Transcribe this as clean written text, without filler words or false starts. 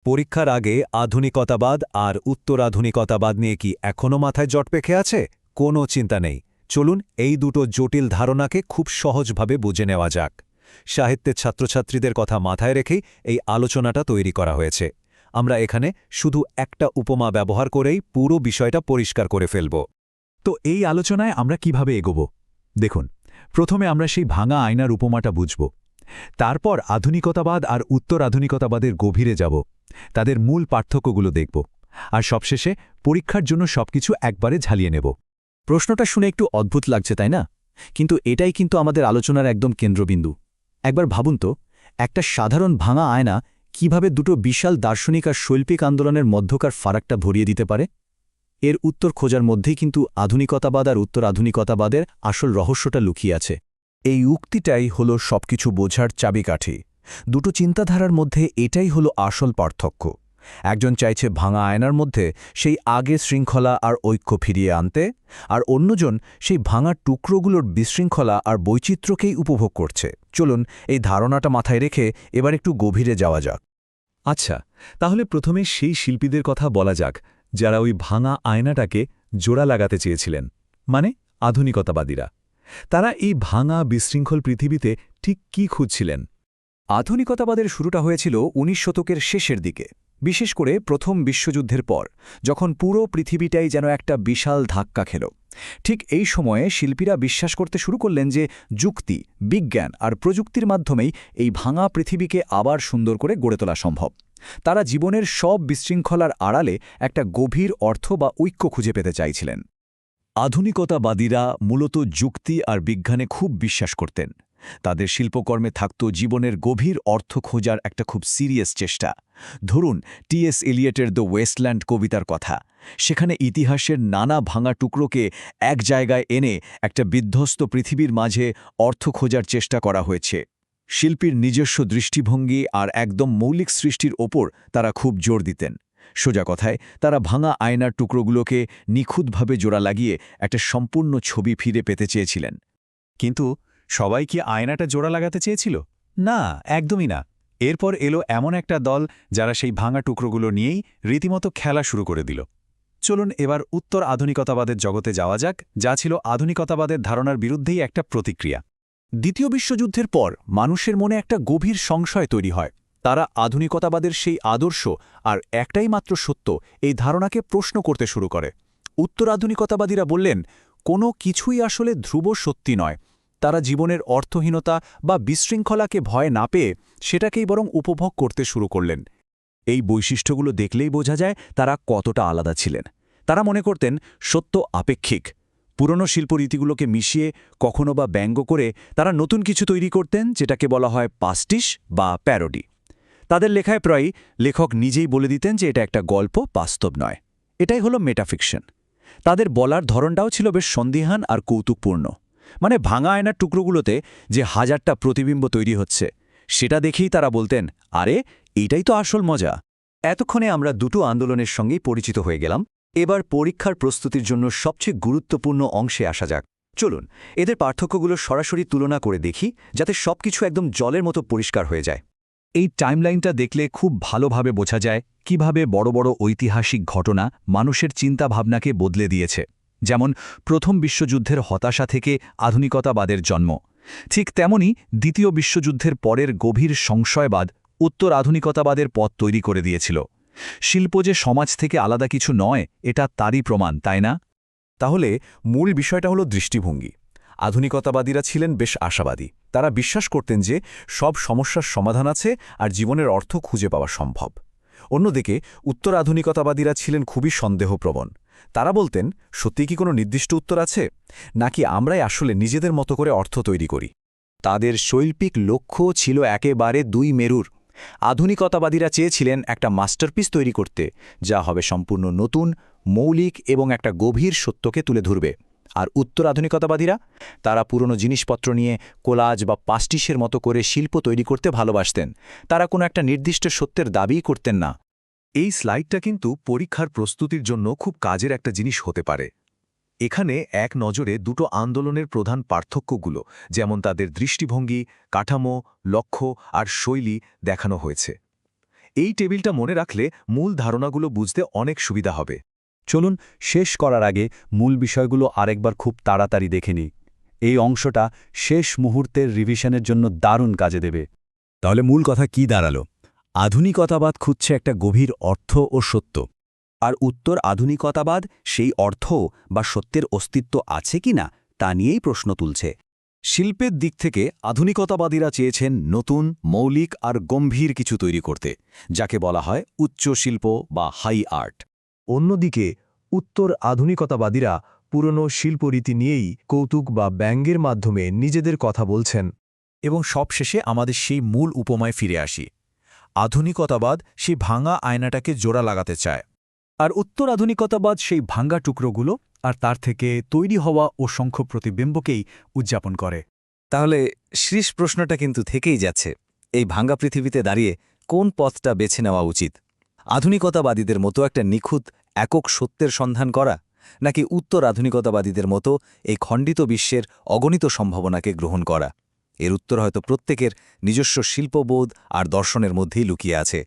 পরীক্ষার আগে আধুনিকতাবাদ আর উত্তরাধুনিকতাবাদ নিয়ে কি এখনও মাথায় জট পেকে আছে? কোনো চিন্তা নেই, চলুন এই দুটো জটিল ধারণাকে খুব সহজভাবে বুঝে নেওয়া যাক। সাহিত্যের ছাত্রছাত্রীদের কথা মাথায় রেখেই এই আলোচনাটা তৈরি করা হয়েছে। আমরা এখানে শুধু একটা উপমা ব্যবহার করেই পুরো বিষয়টা পরিষ্কার করে ফেলব। তো এই আলোচনায় আমরা কিভাবে এগোব? দেখুন, প্রথমে আমরা সেই ভাঙা আয়নার উপমাটা বুঝব। তারপর আধুনিকতাবাদ আর উত্তরাধুনিকতাবাদের গভীরে যাব, তাদের মূল পার্থক্যগুলো দেখব, আর সবশেষে পরীক্ষার জন্য সবকিছু একবারে ঝালিয়ে নেব। প্রশ্নটা শুনে একটু অদ্ভুত লাগছে, তাই না? কিন্তু এটাই কিন্তু আমাদের আলোচনার একদম কেন্দ্রবিন্দু। একবার ভাবুন তো, একটা সাধারণ ভাঙা আয়না কিভাবে দুটো বিশাল দার্শনিক আর শৈল্পিক আন্দোলনের মধ্যকার ফারাকটা ভরিয়ে দিতে পারে। এর উত্তর খোঁজার মধ্যেই কিন্তু আধুনিকতাবাদ আর উত্তরাধুনিকতাবাদের আসল রহস্যটা লুকিয়ে আছে। এই উক্তিটাই হলো সবকিছু বোঝার চাবিকাঠি। দুটো চিন্তাধারার মধ্যে এটাই হলো আসল পার্থক্য। একজন চাইছে ভাঙা আয়নার মধ্যে সেই আগের শৃঙ্খলা আর ঐক্য ফিরিয়ে আনতে, আর অন্যজন সেই ভাঙা টুকরোগুলোর বিশৃঙ্খলা আর বৈচিত্র্যকেই উপভোগ করছে। চলুন এই ধারণাটা মাথায় রেখে এবার একটু গভীরে যাওয়া যাক। আচ্ছা, তাহলে প্রথমে সেই শিল্পীদের কথা বলা যাক যারা ওই ভাঙা আয়নাটাকে জোড়া লাগাতে চেয়েছিলেন, মানে আধুনিকতাবাদীরা। তারা এই ভাঙা বিশৃঙ্খল পৃথিবীতে ঠিক কি খুঁজছিলেন? আধুনিকতাবাদের শুরুটা হয়েছিল ১৯ শতকের শেষের দিকে, বিশেষ করে প্রথম বিশ্বযুদ্ধের পর, যখন পুরো পৃথিবীটাই যেন একটা বিশাল ধাক্কা খেল। ঠিক এই সময়ে শিল্পীরা বিশ্বাস করতে শুরু করলেন যে যুক্তি, বিজ্ঞান আর প্রযুক্তির মাধ্যমেই এই ভাঙা পৃথিবীকে আবার সুন্দর করে গড়ে তোলা সম্ভব। তারা জীবনের সব বিশৃঙ্খলার আড়ালে একটা গভীর অর্থ বা ঐক্য খুঁজে পেতে চাইছিলেন। আধুনিকতাবাদীরা মূলত যুক্তি আর বিজ্ঞানে খুব বিশ্বাস করতেন। তাদের শিল্পকর্মে থাকত জীবনের গভীর অর্থ খোঁজার একটা খুব সিরিয়াস চেষ্টা। ধরুন টি.এস. এলিয়টের দ্য ওয়েস্টল্যান্ড কবিতার কথা। সেখানে ইতিহাসের নানা ভাঙা টুকরোকে এক জায়গায় এনে একটা বিধ্বস্ত পৃথিবীর মাঝে অর্থ খোঁজার চেষ্টা করা হয়েছে। শিল্পীর নিজস্ব দৃষ্টিভঙ্গি আর একদম মৌলিক সৃষ্টির ওপর তারা খুব জোর দিতেন। সোজা কথায়, তারা ভাঙা আয়নার টুকরোগুলোকে নিখুঁতভাবে জোড়া লাগিয়ে একটা সম্পূর্ণ ছবি ফিরে পেতে চেয়েছিলেন। কিন্তু সবাই কি আয়নাটা জোড়া লাগাতে চেয়েছিল? না, একদমই না। এরপর এলো এমন একটা দল যারা সেই ভাঙা টুকরোগুলো নিয়েই রীতিমতো খেলা শুরু করে দিল। চলুন এবার উত্তর আধুনিকতাবাদের জগতে যাওয়া যাক, যা ছিল আধুনিকতাবাদের ধারণার বিরুদ্ধেই একটা প্রতিক্রিয়া। দ্বিতীয় বিশ্বযুদ্ধের পর মানুষের মনে একটা গভীর সংশয় তৈরি হয়। তারা আধুনিকতাবাদের সেই আদর্শ আর একটাই মাত্র সত্য এই ধারণাকে প্রশ্ন করতে শুরু করে। উত্তরাধুনিকতাবাদীরা বললেন, কোনো কিছুই আসলে ধ্রুব সত্যি নয়। তারা জীবনের অর্থহীনতা বা বিশৃঙ্খলাকে ভয় না পেয়ে সেটাকেই বরং উপভোগ করতে শুরু করলেন। এই বৈশিষ্ট্যগুলো দেখলেই বোঝা যায় তারা কতটা আলাদা ছিলেন। তারা মনে করতেন সত্য আপেক্ষিক। পুরনো শিল্পরীতিগুলোকে মিশিয়ে, কখনো বা ব্যঙ্গ করে তারা নতুন কিছু তৈরি করতেন, যেটাকে বলা হয় পাস্টিশ বা প্যারোডি। তাদের লেখায় প্রায়ই লেখক নিজেই বলে দিতেন যে এটা একটা গল্প, বাস্তব নয়। এটাই হলো মেটাফিকশন। তাদের বলার ধরনটাও ছিল বেশ সন্দিহান আর কৌতুকপূর্ণ। মানে ভাঙা আয়নার টুকরোগুলোতে যে হাজারটা প্রতিবিম্ব তৈরি হচ্ছে, সেটা দেখেই তারা বলতেন, আরে এইটাই তো আসল মজা। এতক্ষণে আমরা দুটো আন্দোলনের সঙ্গেই পরিচিত হয়ে গেলাম। এবার পরীক্ষার প্রস্তুতির জন্য সবচেয়ে গুরুত্বপূর্ণ অংশে আসা যাক। চলুন এদের পার্থক্যগুলো সরাসরি তুলনা করে দেখি, যাতে সবকিছু একদম জলের মতো পরিষ্কার হয়ে যায়। এই টাইমলাইনটা দেখলে খুব ভালোভাবে বোঝা যায় কিভাবে বড় বড় ঐতিহাসিক ঘটনা মানুষের চিন্তাভাবনাকে বদলে দিয়েছে। যেমন প্রথম বিশ্বযুদ্ধের হতাশা থেকে আধুনিকতাবাদের জন্ম, ঠিক তেমনি দ্বিতীয় বিশ্বযুদ্ধের পরের গভীর সংশয়বাদ উত্তর আধুনিকতাবাদের পথ তৈরি করে দিয়েছিল। শিল্প যে সমাজ থেকে আলাদা কিছু নয়, এটা তারই প্রমাণ, তাই না? তাহলে মূল বিষয়টা হলো দৃষ্টিভঙ্গি। আধুনিকতাবাদীরা ছিলেন বেশ আশাবাদী। তারা বিশ্বাস করতেন যে সব সমস্যার সমাধান আছে আর জীবনের অর্থ খুঁজে পাওয়া সম্ভব। অন্যদিকে উত্তর আধুনিকতাবাদীরা ছিলেন খুবই সন্দেহপ্রবণ। তারা বলতেন, সত্যি কি কোনো নির্দিষ্ট উত্তর আছে, নাকি আমরাই আসলে নিজেদের মতো করে অর্থ তৈরি করি? তাদের শৈল্পিক লক্ষ্য ছিল একেবারে দুই মেরুর। আধুনিকতাবাদীরা চেয়েছিলেন একটা মাস্টারপিস তৈরি করতে, যা হবে সম্পূর্ণ নতুন, মৌলিক এবং একটা গভীর সত্যকে তুলে ধরবে। আর উত্তর আধুনিকতাবাদীরা, তারা পুরনো জিনিসপত্র নিয়ে কোলাজ বা পাস্টিশের মতো করে শিল্প তৈরি করতে ভালোবাসতেন। তারা কোনো একটা নির্দিষ্ট সত্যের দাবিই করতেন না। এই স্লাইডটা কিন্তু পরীক্ষার প্রস্তুতির জন্য খুব কাজের একটা জিনিস হতে পারে। এখানে এক নজরে দুটো আন্দোলনের প্রধান পার্থক্যগুলো, যেমন তাদের দৃষ্টিভঙ্গি, কাঠামো, লক্ষ্য আর শৈলী দেখানো হয়েছে। এই টেবিলটা মনে রাখলে মূল ধারণাগুলো বুঝতে অনেক সুবিধা হবে। চলুন শেষ করার আগে মূল বিষয়গুলো আরেকবার খুব তাড়াতাড়ি দেখে নিই। এই অংশটা শেষ মুহূর্তের রিভিশনের জন্য দারুণ কাজে দেবে। তাহলে মূল কথা কি দাঁড়ালো? আধুনিকতাবাদ খুঁজছে একটা গভীর অর্থ ও সত্য। আর উত্তর আধুনিকতাবাদ সেই অর্থ বা সত্যের অস্তিত্ব আছে কিনা তা নিয়েই প্রশ্ন তুলছে। শিল্পের দিক থেকে আধুনিকতাবাদীরা চেয়েছেন নতুন, মৌলিক আর গম্ভীর কিছু তৈরি করতে, যাকে বলা হয় উচ্চ শিল্প বা হাই আর্ট। অন্যদিকে উত্তর আধুনিকতাবাদীরা পুরনো শিল্পরীতি নিয়েই কৌতুক বা ব্যঙ্গের মাধ্যমে নিজেদের কথা বলছেন। এবং সবশেষে আমাদের সেই মূল উপমায় ফিরে আসি। আধুনিকতাবাদ সেই ভাঙা আয়নাটাকে জোড়া লাগাতে চায়, আর উত্তর আধুনিকতাবাদ সেই ভাঙ্গা টুকরোগুলো আর তার থেকে তৈরি হওয়া অসংখ্য প্রতিবিম্বকেই উদযাপন করে। তাহলে শেষ প্রশ্নটা কিন্তু থেকেই যাচ্ছে, এই ভাঙা পৃথিবীতে দাঁড়িয়ে কোন পথটা বেছে নেওয়া উচিত? আধুনিকতাবাদীদের মতো একটা নিখুঁত একক সত্যের সন্ধান করা, নাকি উত্তর আধুনিকতাবাদীদের মতো এই খণ্ডিত বিশ্বের অগণিত সম্ভাবনাকে গ্রহণ করা? এর উত্তর হয়তো প্রত্যেকের নিজস্ব শিল্পবোধ আর দর্শনের মধ্যেই লুকিয়ে আছে।